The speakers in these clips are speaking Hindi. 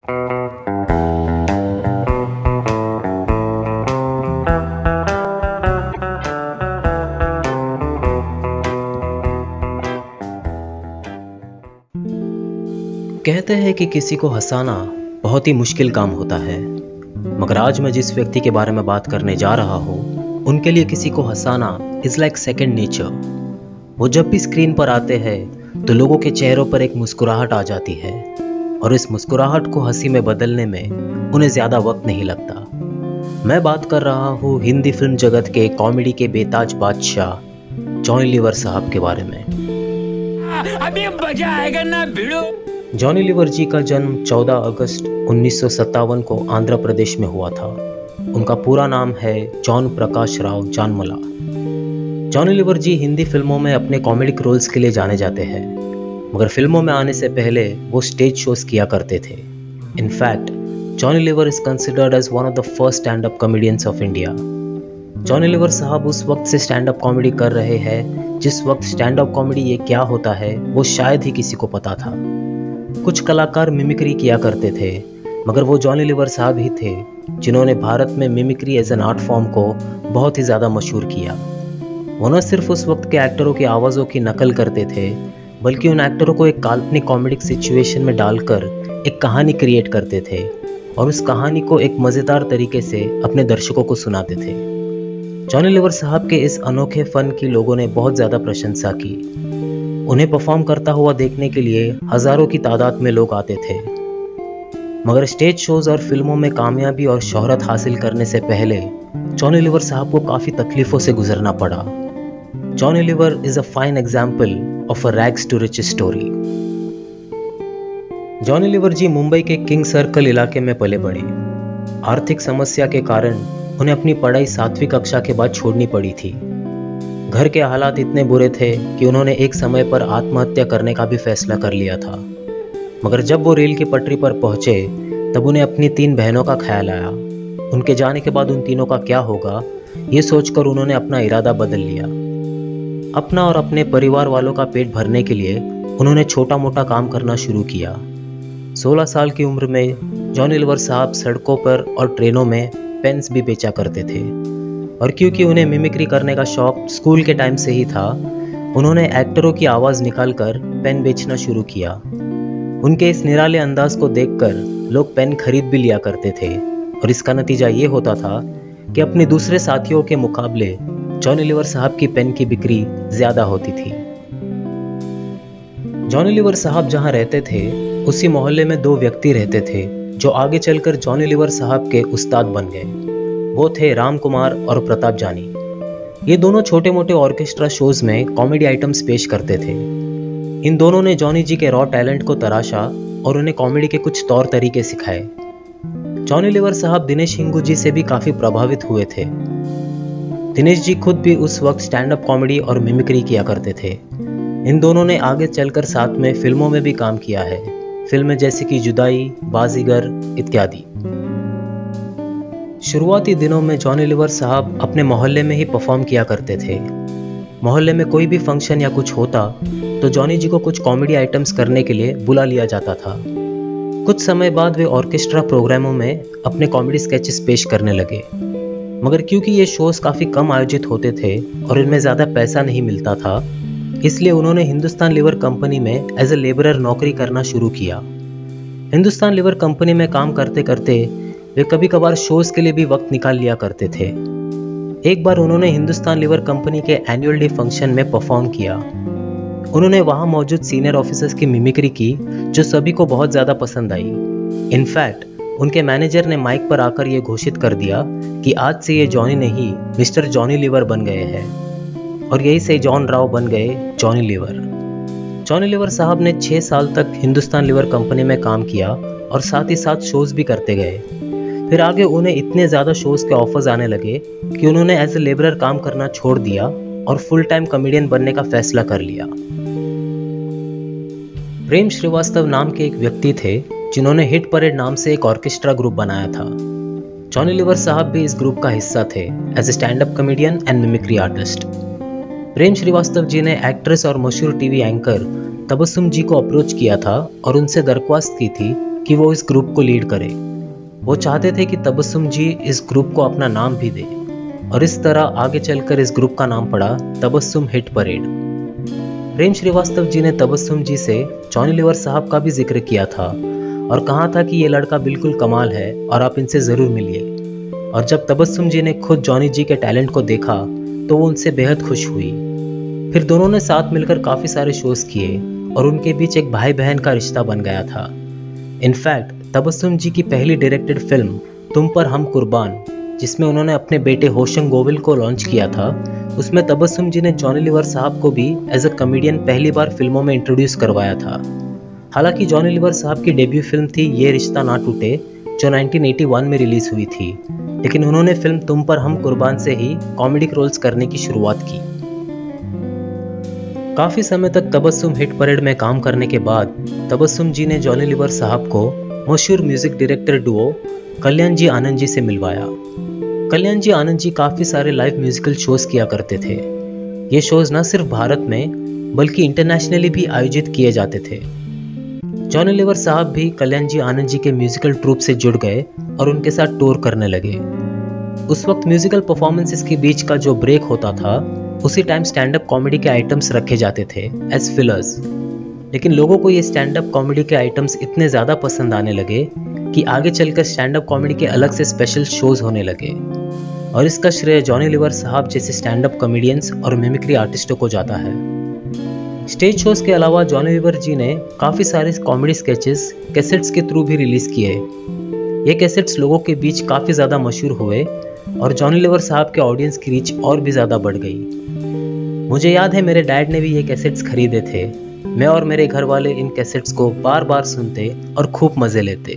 कहते हैं कि किसी को हंसाना बहुत ही मुश्किल काम होता है, मगर आज मैं जिस व्यक्ति के बारे में बात करने जा रहा हूँ, उनके लिए किसी को हंसाना इज लाइक सेकेंड नेचर। वो जब भी स्क्रीन पर आते हैं तो लोगों के चेहरों पर एक मुस्कुराहट आ जाती है, और इस मुस्कुराहट को हंसी में बदलने में उन्हें ज़्यादा वक्त नहीं लगता। मैं बात कर रहा हूँ हिंदी फिल्म जगत के कॉमेडी के बेताज बादशाह जॉनी लीवर साहब के बारे में। अभी मजा आएगा ना भिड़ो। जॉनी लीवर जी का जन्म 14 अगस्त 1957 को आंध्र प्रदेश में हुआ था। उनका पूरा नाम है जॉन प्रकाश राव जानमला। जॉनी लीवर जी हिंदी फिल्मों में अपने कॉमेडिक रोल्स के लिए जाने जाते हैं, मगर फिल्मों में आने से पहले वो स्टेज शोज किया करते थे। In fact Johnny Lever is considered as one of the first stand up comedians of India. Johnny Lever साहब उस वक्त से स्टैंड अप कॉमेडी कर रहे हैं जिस वक्त स्टैंड अप कॉमेडी ये क्या होता है वो शायद ही किसी को पता था। कुछ कलाकार मिमिक्री किया करते थे, मगर वो जॉनी लीवर साहब ही थे जिन्होंने भारत में mimicry as an art form को बहुत ही ज़्यादा मशहूर किया। वो न सिर्फ उस वक्त के एक्टरों की आवाज़ों की नकल करते थे, बल्कि उन एक्टरों को एक काल्पनिक कॉमेडिक सिचुएशन में डालकर एक कहानी क्रिएट करते थे और उस कहानी को एक मज़ेदार तरीके से अपने दर्शकों को सुनाते थे। जॉनी लीवर साहब के इस अनोखे फन की लोगों ने बहुत ज़्यादा प्रशंसा की। उन्हें परफॉर्म करता हुआ देखने के लिए हजारों की तादाद में लोग आते थे, मगर स्टेज शोज और फिल्मों में कामयाबी और शोहरत हासिल करने से पहले जॉनी लीवर साहब को काफ़ी तकलीफों से गुजरना पड़ा। Johnny Lever is a fine example of a rags to rich story. Johnny Lever ji Mumbai के किंग सर्कल इलाके में पले बढ़े। आर्थिक समस्या के कारण उन्हें अपनी पढ़ाई 7वीं कक्षा के बाद छोड़नी पड़ी थी। घर के हालात इतने बुरे थे कि उन्होंने एक समय पर आत्महत्या करने का भी फैसला कर लिया था, मगर जब वो रेल की पटरी पर पहुंचे तब उन्हें अपनी 3 बहनों का ख्याल आया। उनके जाने के बाद उन तीनों का क्या होगा, ये सोचकर उन्होंने अपना इरादा बदल लिया। अपना और अपने परिवार वालों का पेट भरने के लिए उन्होंने छोटा मोटा काम करना शुरू किया। 16 साल की उम्र में जॉनी लीवर साहब सड़कों पर और ट्रेनों में पेन्स भी बेचा करते थे, और क्योंकि उन्हें मिमिक्री करने का शौक स्कूल के टाइम से ही था, उन्होंने एक्टरों की आवाज़ निकालकर पेन बेचना शुरू किया। उनके इस निराले अंदाज को देखकर लोग पेन खरीद भी लिया करते थे, और इसका नतीजा ये होता था कि अपने दूसरे साथियों के मुकाबले जॉनी लीवर साहब की पेन की बिक्री ज़्यादा होती थी। जॉनी लीवर साहब जहाँ रहते थे उसी मोहल्ले में 2 व्यक्ति रहते थे जो आगे चलकर जॉनी लीवर साहब के उस्ताद बन गए। वो थे राम कुमार और प्रताप जानी। ये दोनों छोटे मोटे ऑर्केस्ट्रा शोज में कॉमेडी आइटम्स पेश करते थे। इन दोनों ने जॉनी जी के रॉ टैलेंट को तराशा और उन्हें कॉमेडी के कुछ तौर तरीके सिखाए। जॉनी लीवर साहब दिनेश हिंगू जी से भी काफ़ी प्रभावित हुए थे। दिनेश जी खुद भी उस वक्त स्टैंड अप कॉमेडी और मिमिक्री किया करते थे। इन दोनों ने आगे चलकर साथ में फिल्मों में भी काम किया है, फिल्में जैसे कि जुदाई, बाजीगर इत्यादि। शुरुआती दिनों में जॉनी लीवर साहब अपने मोहल्ले में ही परफॉर्म किया करते थे। मोहल्ले में कोई भी फंक्शन या कुछ होता तो जॉनी जी को कुछ कॉमेडी आइटम्स करने के लिए बुला लिया जाता था। कुछ समय बाद वे ऑर्केस्ट्रा प्रोग्रामों में अपने कॉमेडी स्केचेस पेश करने लगे, मगर क्योंकि ये शोज काफ़ी कम आयोजित होते थे और इनमें ज़्यादा पैसा नहीं मिलता था, इसलिए उन्होंने हिंदुस्तान लीवर कंपनी में एज ए लेबरर नौकरी करना शुरू किया। हिंदुस्तान लीवर कंपनी में काम करते करते वे कभी कभार शोज के लिए भी वक्त निकाल लिया करते थे। एक बार उन्होंने हिंदुस्तान लीवर कंपनी के एनुअल डे फंक्शन में परफॉर्म किया। उन्होंने वहां मौजूद सीनियर ऑफिसर्स की मिमिक्री की जो सभी को बहुत ज़्यादा पसंद आई। इनफैक्ट उनके मैनेजर ने माइक पर आकर ये घोषित कर दिया कि आज से ये जॉनी नहीं मिस्टर जॉनी लीवर बन गए हैं, और यही से जॉन राव बन गए जॉनी लीवर। जॉनी लीवर साहब ने 6 साल तक हिंदुस्तान लीवर कंपनी में काम किया और साथ ही साथ शोज भी करते गए। फिर आगे उन्हें इतने ज़्यादा शोज के ऑफर्स आने लगे कि उन्होंने एज ए लेबरर काम करना छोड़ दिया और फुल टाइम कॉमेडियन बनने का फैसला कर लिया। प्रेम श्रीवास्तव नाम के एक व्यक्ति थे जिन्होंने हिट परेड नाम से एक ऑर्केस्ट्रा ग्रुप बनाया था। जॉनी लीवर साहब भी इस ग्रुप का हिस्सा थे as a stand up comedian and mimicry artist. Prem Shrivastava ji ने एक्ट्रेस और मशहूर टीवी एंकर तबस्सुम जी को अप्रोच किया था और उनसे दरख्वास्त की थी कि वो इस ग्रुप को लीड करे। वो चाहते थे कि तबस्सुम जी इस ग्रुप को अपना नाम भी दे और इस तरह आगे चलकर इस ग्रुप का नाम पड़ा तबस्सुम हिट परेड। प्रेम श्रीवास्तव जी ने तबस्सुम जी से जॉनी लीवर साहब का भी जिक्र किया था और कहा था कि ये लड़का बिल्कुल कमाल है और आप इनसे ज़रूर मिलिए। और जब तबस्सुम जी ने खुद जॉनी जी के टैलेंट को देखा तो वो उनसे बेहद खुश हुई। फिर दोनों ने साथ मिलकर काफ़ी सारे शोज़ किए और उनके बीच एक भाई बहन का रिश्ता बन गया था। इनफैक्ट तबस्सुम जी की पहली डायरेक्टेड फिल्म तुम पर हम कुर्बान, जिसमें उन्होंने अपने बेटे होशंग गोविल को लॉन्च किया था, उसमें तबस्सुम जी ने जॉनी लीवर साहब को भी एज अ कॉमेडियन पहली बार फिल्मों में इंट्रोड्यूस करवाया था। हालांकि जॉनी लीवर साहब की डेब्यू फिल्म थी ये रिश्ता ना टूटे, जो 1981 में रिलीज हुई थी, लेकिन उन्होंने फिल्म तुम पर हम कुर्बान से ही कॉमेडिक रोल्स करने की शुरुआत की। काफ़ी समय तक तबस्सुम हिट परेड में काम करने के बाद तबस्सुम जी ने जॉनी लीवर साहब को मशहूर म्यूजिक डायरेक्टर डुओ कल्याण जी आनंद जी से मिलवाया। कल्याण जी आनंद जी काफ़ी सारे लाइव म्यूजिकल शोज किया करते थे। ये शोज न सिर्फ भारत में बल्कि इंटरनेशनली भी आयोजित किए जाते थे। जॉनी लीवर साहब भी कल्याण जी आनंद जी के म्यूजिकल ट्रूप से जुड़ गए और उनके साथ टूर करने लगे। उस वक्त म्यूजिकल परफॉर्मेंसेस के बीच का जो ब्रेक होता था, उसी टाइम स्टैंड अप कॉमेडी के आइटम्स रखे जाते थे एज फिलर्स। लेकिन लोगों को ये स्टैंड अप कॉमेडी के आइटम्स इतने ज़्यादा पसंद आने लगे कि आगे चलकर स्टैंड अप कॉमेडी के अलग से स्पेशल शोज होने लगे और इसका श्रेय जॉनी लीवर साहब जैसे स्टैंड अप कॉमेडियंस और मिमिक्री आर्टिस्टों को जाता है। स्टेज शोज के अलावा जॉनी लीवर जी ने काफ़ी सारे कॉमेडी स्केचेस कैसेट्स के थ्रू भी रिलीज़ किए। ये कैसेट्स लोगों के बीच काफ़ी ज़्यादा मशहूर हुए और जॉनी लीवर साहब के ऑडियंस की रीच और भी ज़्यादा बढ़ गई। मुझे याद है मेरे डैड ने भी ये कैसेट्स खरीदे थे। मैं और मेरे घर वाले इन कैसेट्स को बार बार सुनते और खूब मज़े लेते।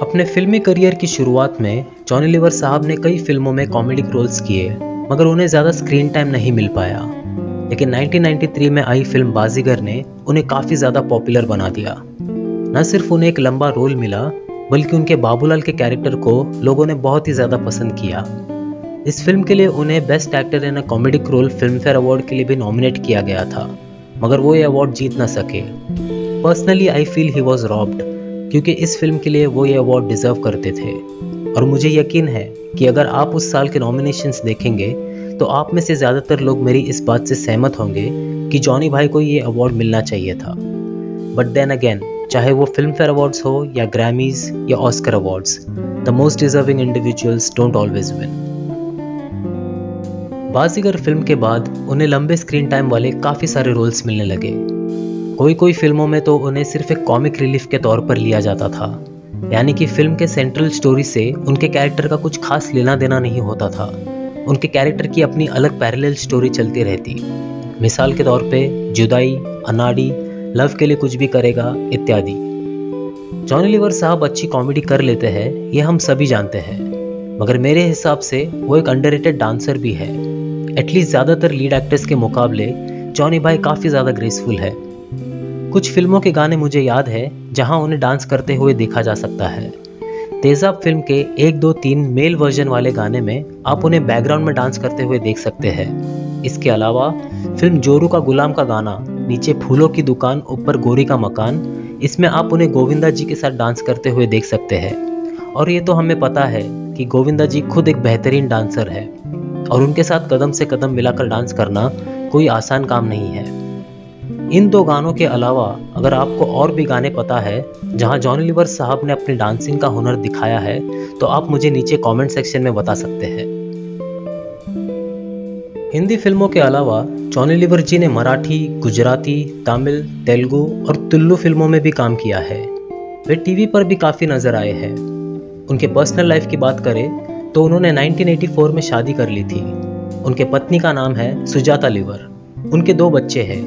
अपने फिल्मी करियर की शुरुआत में जॉनी लीवर साहब ने कई फिल्मों में कॉमेडिक रोल्स किए, मगर उन्हें ज़्यादा स्क्रीन टाइम नहीं मिल पाया। लेकिन 1993 में आई फिल्म बाजीगर ने उन्हें काफ़ी ज़्यादा पॉपुलर बना दिया। न सिर्फ उन्हें एक लंबा रोल मिला, बल्कि उनके बाबूलाल के कैरेक्टर को लोगों ने बहुत ही ज़्यादा पसंद किया। इस फिल्म के लिए उन्हें best actor in a comedic role Filmfare award के लिए भी नॉमिनेट किया गया था, मगर वो ये अवार्ड जीत न सके। Personally I feel he was robbed, क्योंकि इस फिल्म के लिए वो ये अवार्ड डिजर्व करते थे। और मुझे यकीन है कि अगर आप उस साल के नॉमिनेशंस देखेंगे तो आप में से ज़्यादातर लोग मेरी इस बात से सहमत होंगे कि जॉनी भाई को ये अवार्ड मिलना चाहिए था। बट देन अगेन, चाहे वो फिल्म फेयर अवार्ड्स हो या ग्रैमीज या Oscar awards, the most deserving individuals don't always win. Baazigar film के बाद उन्हें लंबे स्क्रीन टाइम वाले काफ़ी सारे रोल्स मिलने लगे। कोई फिल्मों में तो उन्हें सिर्फ एक कॉमिक रिलीफ के तौर पर लिया जाता था, यानी कि फिल्म के सेंट्रल स्टोरी से उनके कैरेक्टर का कुछ खास लेना देना नहीं होता था। उनके कैरेक्टर की अपनी अलग पैरेलल स्टोरी चलती रहती। मिसाल के तौर पे जुदाई, अनाड़ी, लव के लिए कुछ भी करेगा इत्यादि। जॉनी लीवर साहब अच्छी कॉमेडी कर लेते हैं, ये हम सभी जानते हैं, मगर मेरे हिसाब से वो एक अंडररेटेड डांसर भी है। एटलीस्ट ज़्यादातर लीड एक्टर्स के मुकाबले जॉनी भाई काफ़ी ज़्यादा ग्रेसफुल है। कुछ फिल्मों के गाने मुझे याद है जहां उन्हें डांस करते हुए देखा जा सकता है। तेजाब फिल्म के 1, 2, 3 मेल वर्जन वाले गाने में आप उन्हें बैकग्राउंड में डांस करते हुए देख सकते हैं। इसके अलावा फिल्म जोरू का गुलाम का गाना नीचे फूलों की दुकान ऊपर गोरी का मकान, इसमें आप उन्हें गोविंदा जी के साथ डांस करते हुए देख सकते हैं। और ये तो हमें पता है कि गोविंदा जी खुद एक बेहतरीन डांसर है और उनके साथ कदम से कदम मिलाकर डांस करना कोई आसान काम नहीं है। इन 2 गानों के अलावा अगर आपको और भी गाने पता है जहां जॉनी लीवर साहब ने अपनी डांसिंग का हुनर दिखाया है तो आप मुझे नीचे कमेंट सेक्शन में बता सकते हैं। हिंदी फिल्मों के अलावा जॉनी लीवर जी ने मराठी, गुजराती, तमिल, तेलुगु और तुल्लू फिल्मों में भी काम किया है। वे टीवी पर भी काफ़ी नजर आए हैं। उनके पर्सनल लाइफ की बात करें तो उन्होंने 1984 में शादी कर ली थी। उनके पत्नी का नाम है सुजाता लीवर। उनके 2 बच्चे हैं,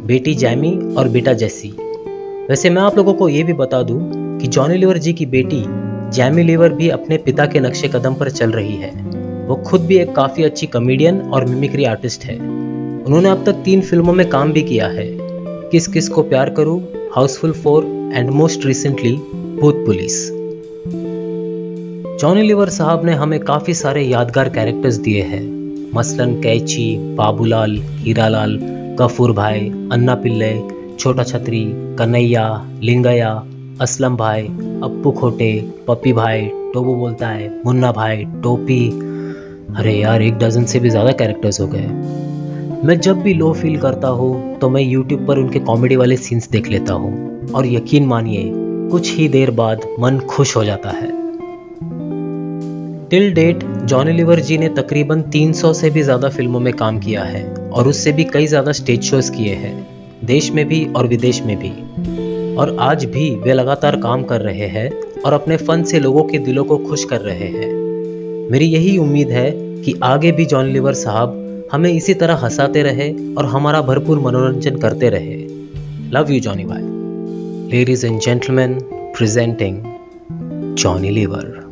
बेटी जैमी और बेटा जेसी। वैसे मैं आप लोगों को ये भी बता दूं कि जॉनी लीवर जी की बेटी जैमी लीवर भी अपने पिता के नक्शे कदम पर चल रही है। वो खुद भी एक काफ़ी अच्छी कॉमेडियन और मिमिक्री आर्टिस्ट है। उन्होंने अब तक 3 फिल्मों में काम भी किया है, किस किस को प्यार करूं, हाउसफुल 4 एंड मोस्ट रिसेंटली भूत पुलिस। जॉनी लीवर साहब ने हमें काफ़ी सारे यादगार कैरेक्टर्स दिए हैं, मसलन कैची, बाबूलाल, हीरालाल, गफूर भाई, अन्ना पिल्ले, छोटा छतरी, कन्हैया, लिंगैया, असलम भाई, अप्पू खोटे, पप्पी भाई, टोबू बोलता है, मुन्ना भाई, टोपी। अरे यार, 1 डज़न से भी ज़्यादा कैरेक्टर्स हो गए। मैं जब भी लो फील करता हूँ तो मैं यूट्यूब पर उनके कॉमेडी वाले सीन्स देख लेता हूँ और यकीन मानिए कुछ ही देर बाद मन खुश हो जाता है। टिल डेट जॉनी लीवर जी ने तकरीबन 300 से भी ज़्यादा फिल्मों में काम किया है और उससे भी कई ज़्यादा स्टेज शोज किए हैं, देश में भी और विदेश में भी। और आज भी वे लगातार काम कर रहे हैं और अपने फन से लोगों के दिलों को खुश कर रहे हैं। मेरी यही उम्मीद है कि आगे भी जॉनी लीवर साहब हमें इसी तरह हंसाते रहे और हमारा भरपूर मनोरंजन करते रहे। लव यू जॉनी भाई। Ladies and gentleman, presenting Johnny liver.